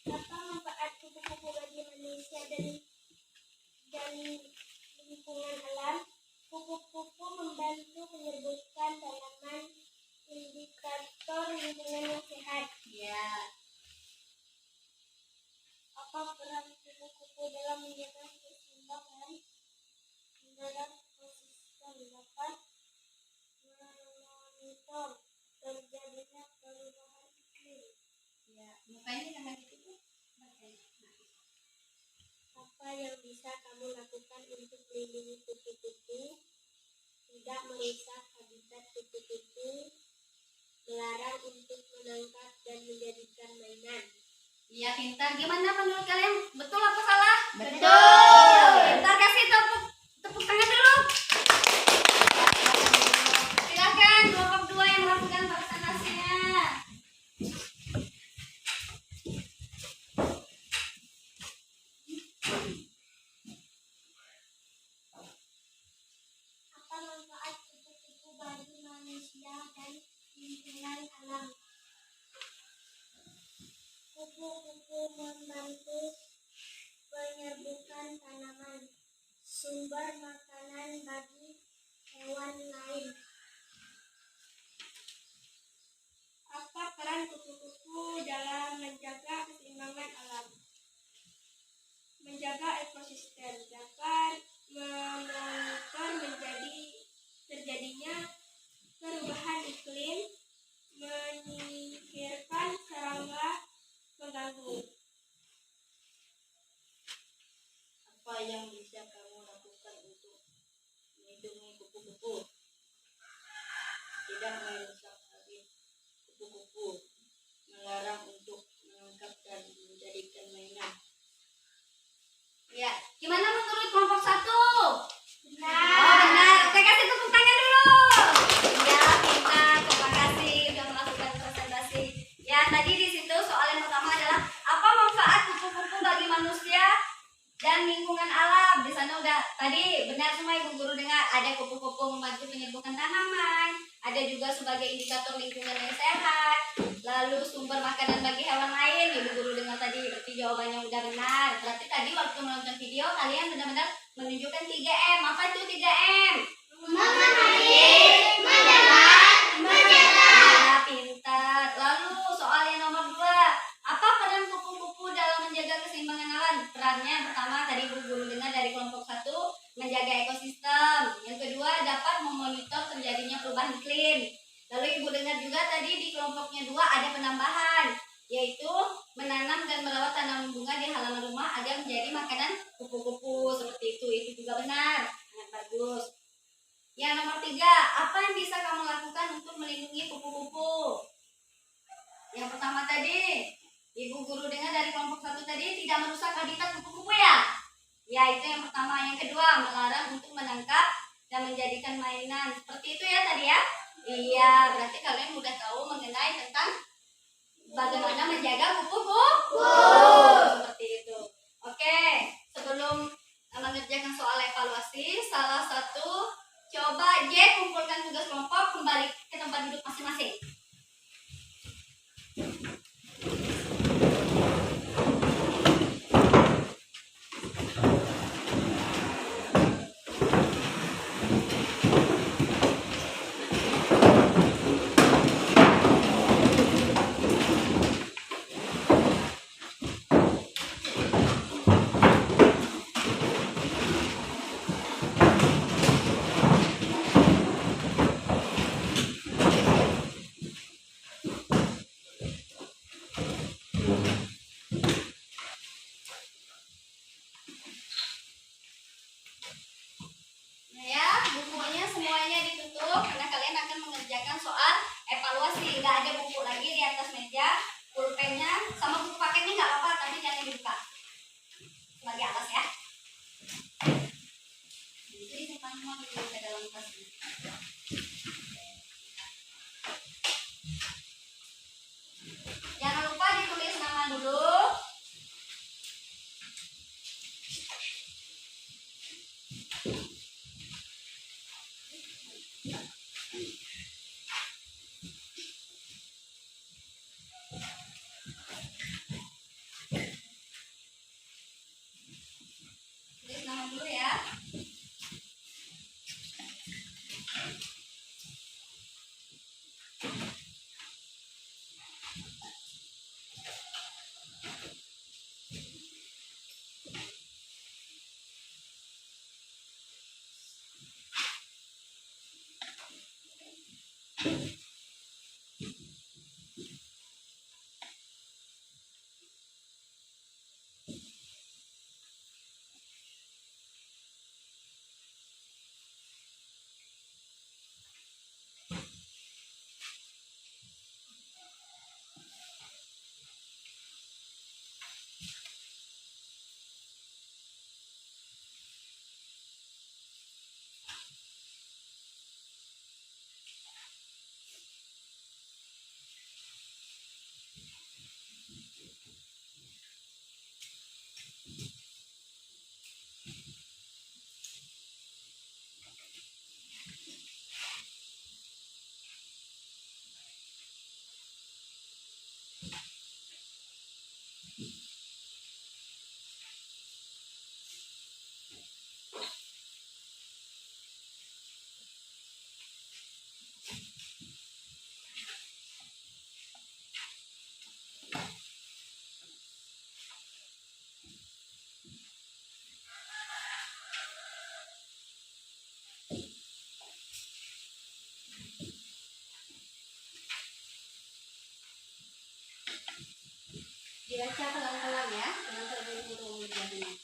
Apa manfaat kupu-kupu bagi manusia dan lingkungan alam? Kupu-kupu membantu menyerbukan tanaman, indikator lingkungan yang sehat. Ya. Apa peran kupu-kupu dalam menjaga keseimbangan dalam ekosistem? Dapat memonitor terjadinya perubahan iklim. Ya, mukanya jangan gitu. Apa yang bisa kamu lakukan untuk melindungi kupu-kupu? Tidak merusak habitat kupu-kupu, melarang untuk menangkap dan menjadikan mainan. Iya, pintar. Gimana menurut kalian? Betul apa salah? Betul. Pintar, kasih tepuk tangan dulu. Silakan kelompok 2 yang melakukan presentasinya. Apa manfaat kupu-kupu bagi manusia dan lingkungan alam? Kupu-kupu membantu penyerbukan tanaman, sumber makanan bagi hewan lain. Apa peran kupu-kupu dalam menjaga keseimbangan alam? Menjaga ekosistem, dapat memonitor terjadinya perubahan iklim, menyingkirkan serangga mengganggu. Apa yang bisa kamu lakukan untuk melindungi kupu-kupu? Tidak merusak habitat kupu-kupu, melarang untuk menangkap dan menjadikan mainan. Ya, gimana menurut kelompok 1? Benar. Oh, benar. Oke, kasih tepuk tangan dulu. Ya, pintar. Terima kasih sudah melakukan presentasi. Ya, tadi di situ soal yang pertama adalah apa manfaat kupu-kupu bagi manusia dan lingkungan alam. Di sana udah tadi benar semua Ibu Guru dengar. Ada kupu-kupu membantu penyerbukan tanaman, ada juga sebagai indikator lingkungan yang sehat, lalu sumber makanan bagi hewan lain. Ibu Guru dengar tadi, berarti jawabannya udah benar. Berarti tadi waktu menonton video kalian benar-benar menunjukkan 3M. Apa itu 3M? Memahami, mendengar, menjaga. Ya, pintar. Lalu soal yang nomor 2, apa peran kupu-kupu dalam menjaga keseimbangan alam? Perannya yang pertama tadi Ibu Guru dengar dari kelompok 1, menjaga ekosistem. Yang kedua, dapat memonitor terjadinya perubahan iklim. Lalu Ibu dengar juga tadi di kelompoknya 2 ada penambahan, yaitu menanam dan merawat tanaman bunga di halaman rumah agar menjadi makanan kupu-kupu. Seperti itu juga benar. Sangat bagus. Yang nomor 3, apa yang bisa kamu lakukan untuk melindungi kupu-kupu? Yang pertama tadi, Ibu Guru dengar dari kelompok 1 tadi tidak merusak habitat kupu-kupu ya? Ya, itu yang pertama. Yang kedua, melarang untuk menangkap dan menjadikan mainan. Seperti itu ya tadi ya? Iya, berarti kalian udah tahu mengenai tentang bagaimana menjaga kupu-kupu. Seperti itu. Oke, sebelum mengerjakan soal evaluasi, salah satu coba J kumpulkan tugas kelompok, kembali ke tempat duduk masing-masing. Nah ya, bukunya semuanya ditutup karena kalian akan mengerjakan soal evaluasi. Nggak ada buku lagi di atas meja, pulpennya sama buku paketnya nggak apa-apa, tapi jangan dibuka sebagai alas ya. Jadi simpan semua dulu ke dalam tasnya. Jangan lupa ditulis nama dulu. Baca pelan-pelan ya, jangan terburu-buru mengerjakannya.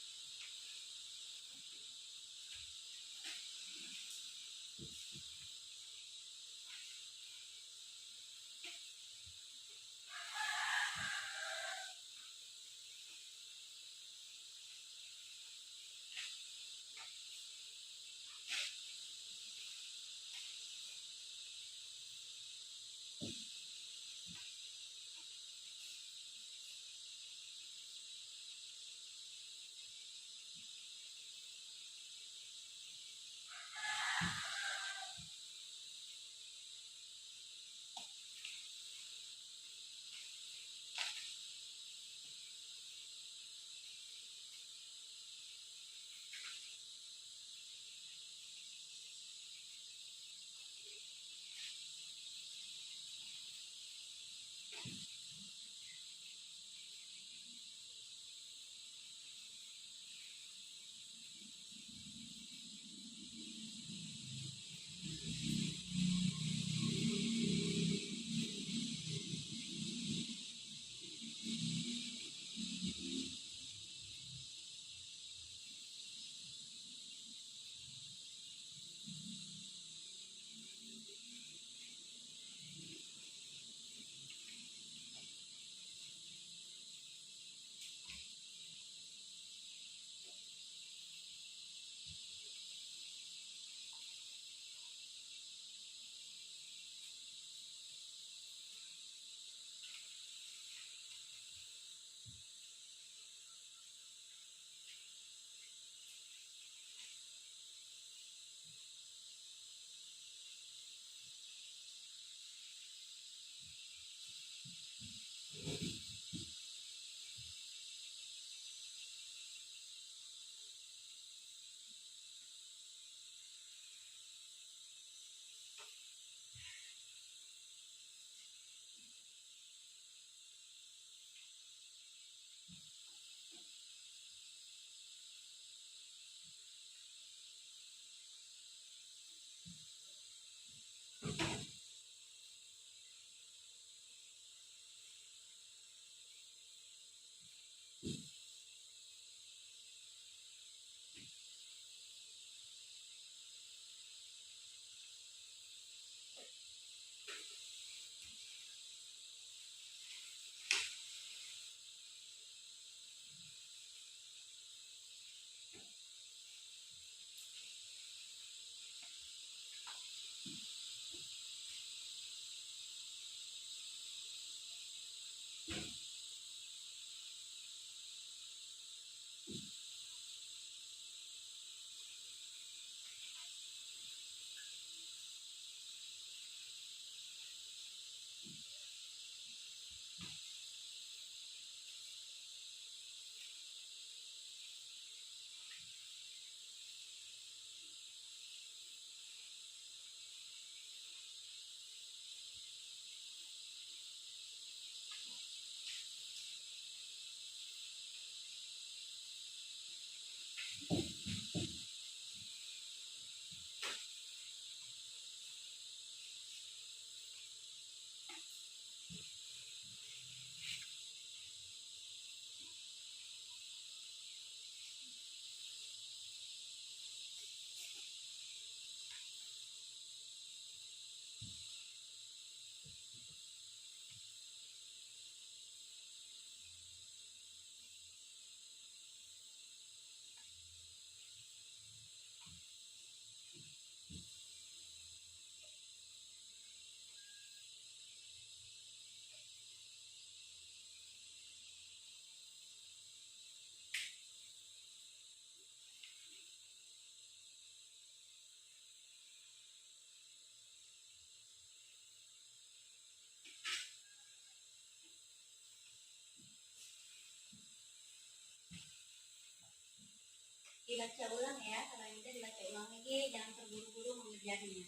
Dibaca ulang ya, kalau ini dibaca ulang lagi, jangan terburu-buru mengerjakannya.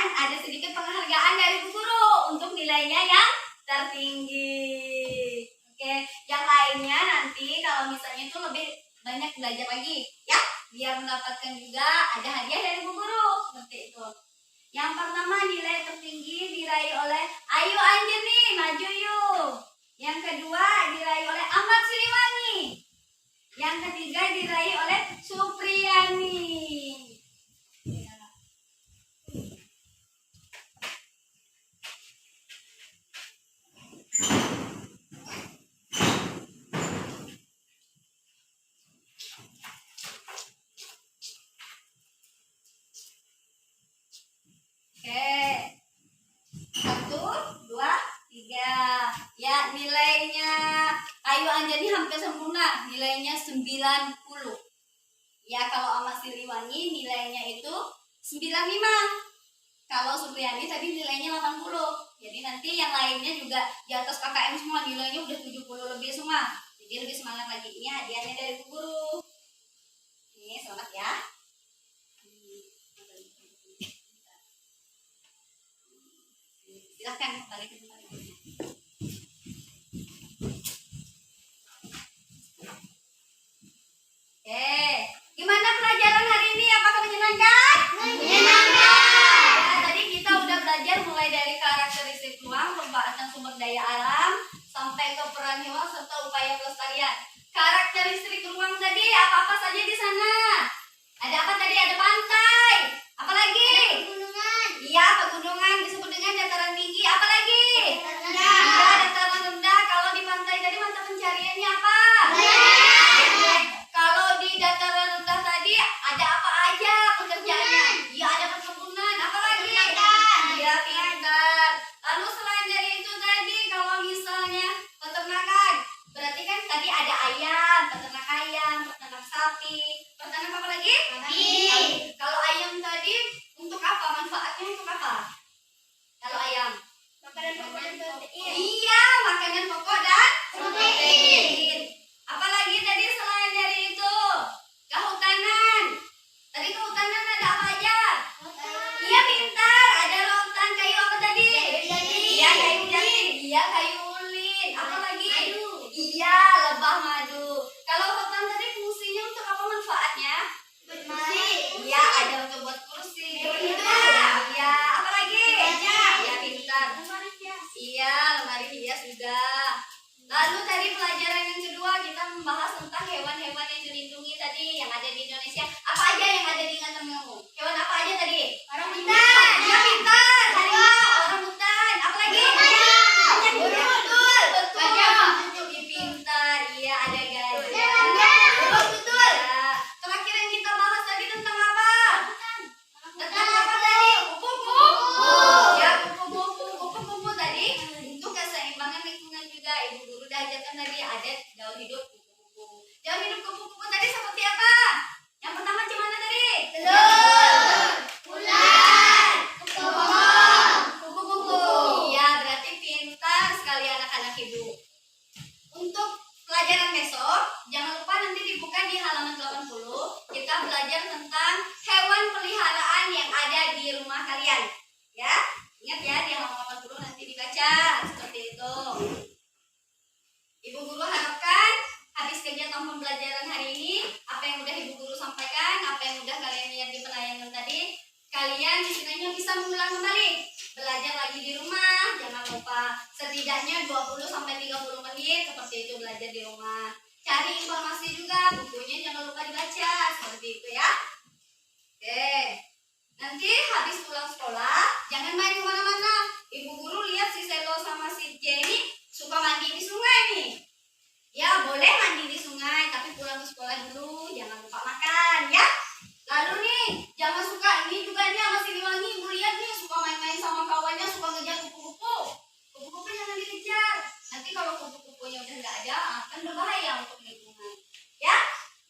Dan ada sedikit penghargaan dari Bu Guru untuk nilainya yang tertinggi. Oke, yang lainnya nanti kalau misalnya itu lebih banyak belajar lagi, ya, biar mendapatkan juga ada hadiah dari Bu Guru seperti itu. Yang pertama nilai tertinggi diraih oleh Ayu Anjani, maju yuk. Yang kedua diraih oleh Ahmad Siliwangi. Yang ketiga diraih oleh Supriyani. Oke, 1, 2, 3. Ya, nilainya Ayu Anjani hampir sempurna, nilainya 90. Ya, kalau Ahmad Siliwangi nilainya itu 95. Kalau Supriyani tadi nilainya 80. Jadi nanti yang lainnya juga di atas KKM semua nilainya udah 70 lebih semua. Jadi lebih semangat lagi. Ini hadiahnya dari Bu Guru. Ini selamat ya. Silahkan kembali ke tempat. Gimana pelajaran hari ini? Apakah menyenangkan? Menyenangkan. Ya, tadi kita udah belajar mulai dari karakteristik ruang, pembahasan sumber daya alam, sampai ke peran hewan serta upaya pelestarian. Karakteristik ruang tadi apa-apa saja di sana? Ada apa tadi? Ada pantai. Apa lagi? Pegunungan. Iya, pegunungan disebut dengan dataran tinggi. Apa lagi? Dataran Iya, rendah. dataran rendah. Kalau di pantai tadi mata pencariannya apa? Kalau di dataran rendah tadi ada apa aja pekerjaannya? Iya, ada perkebunan. Apa lagi? Iya, pintar. Lalu selain dari itu tadi kalau misalnya peternakan, berarti kan tadi ada ayam, peternak sapi, peternak apa lagi? Kalau ayam tadi untuk apa? Manfaatnya untuk apa? Kalau ayam? Makanan pokok dan protein. Iya, makanan pokok dan Protein. Apalagi tadi selain dari itu? Kehutanan. Tadi kehutanan ada apa aja? Iya, pintar. Ada rotan, kayu apa tadi? Iya, kayu jati. Iya, kayu ulin. Apa lagi? Iya, lebah madu. Kalau rotan tadi fungsinya untuk apa manfaatnya? Iya, ada untuk buat kursi. Iya, apa lagi? Iya, pintar. Iya, lemari hias juga. Lalu tadi pelajaran yang kedua kita membahas tentang hewan-hewan yang dilindungi tadi yang ada di Indonesia. Apa aja yang ada di ingatan kamu? Hewan apa aja tadi? Orang hutan. Iya, pintar. Harimau, orang hutan. Apa lagi? Betul. Iya, pintar. Iya, ada gajah. Betul. Ya. Terakhir yang kita bahas tadi tentang apa? Tentang apa tadi? Kupu-kupu. Ya, kupu-kupu tadi untuk keseimbangan lingkungan juga. Ibu Guru udah ajarkan tadi ada daun hidup kupu-kupu. Daun hidup kupu-kupu tadi seperti apa? Yang pertama gimana tadi? Ular. Kupu-kupu. Iya, berarti pintar sekali anak-anak ibu. Untuk pelajaran besok, jangan lupa nanti dibuka di halaman 80. Kita belajar tentang hewan peliharaan yang ada di rumah kalian. Ya, ingat ya di halaman 80 nanti dibaca seperti itu. Ibu Guru harapkan habis kegiatan pembelajaran hari ini, apa yang udah Ibu Guru sampaikan, apa yang udah kalian lihat di penayangan tadi, kalian istilahnya bisa mengulang kembali. Belajar lagi di rumah, jangan lupa setidaknya 20 sampai 30 menit seperti itu belajar di rumah. Cari informasi juga, bukunya jangan lupa dibaca, seperti itu ya. Oke, nanti habis pulang sekolah, jangan main kemana-mana. Ibu Guru lihat si Selo sama si Jenny suka mandi di sungai nih. Ya, boleh mandi di sungai, tapi pulang ke sekolah dulu, jangan lupa makan ya. Lalu nih, jangan suka ini juga nih sama Siliwangi, ibu lihat nih suka main-main sama kawannya, suka ngejar kupu-kupu. Kupu-kupu jangan dikejar. Nanti kalau kupu-kupunya udah nggak ada, akan berbahaya untuk lingkungan. Ya,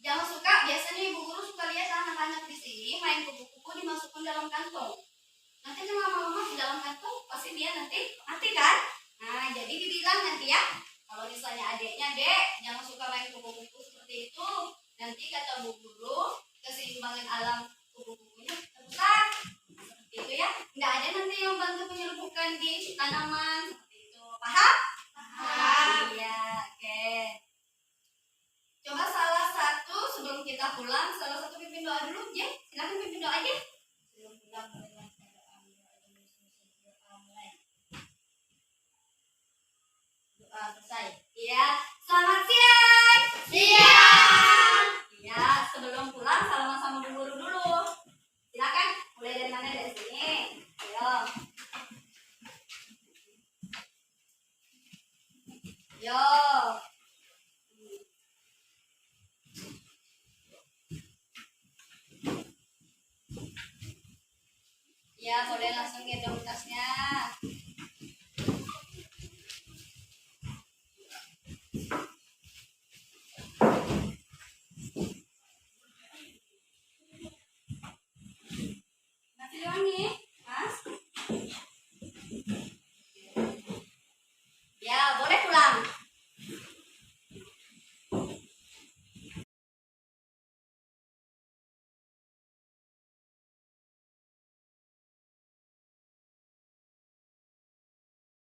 jangan suka. Biasanya Ibu Guru suka lihat anak-anak di sini main kupu-kupu dimasukkan dalam kantong. Nanti kan lama-lama di dalam kantong pasti dia nanti mati kan? Nah, jadi dibilang nanti ya, kalau misalnya adiknya, Dek, jangan suka main kupu-kupu seperti itu. Nanti kata Bu Guru, keseimbangan alam kupu-kupunya rusak. Itu ya, nggak ada nanti yang bantu penyerbukan di tanaman seperti itu. Paham? Paham. Iya, oke. Coba salah satu sebelum kita pulang, salah satu pimpin doa dulu, Jen. Silakan pimpin doa aja. Sebelum pulang dengan doa selesai. Iya, selamat siang. Siang. Iya, sebelum pulang salaman sama Bu Guru dulu. Silakan, mulai dari mana? Dari sini. Ayo. Yo. Ya, boleh langsung gendong tasnya.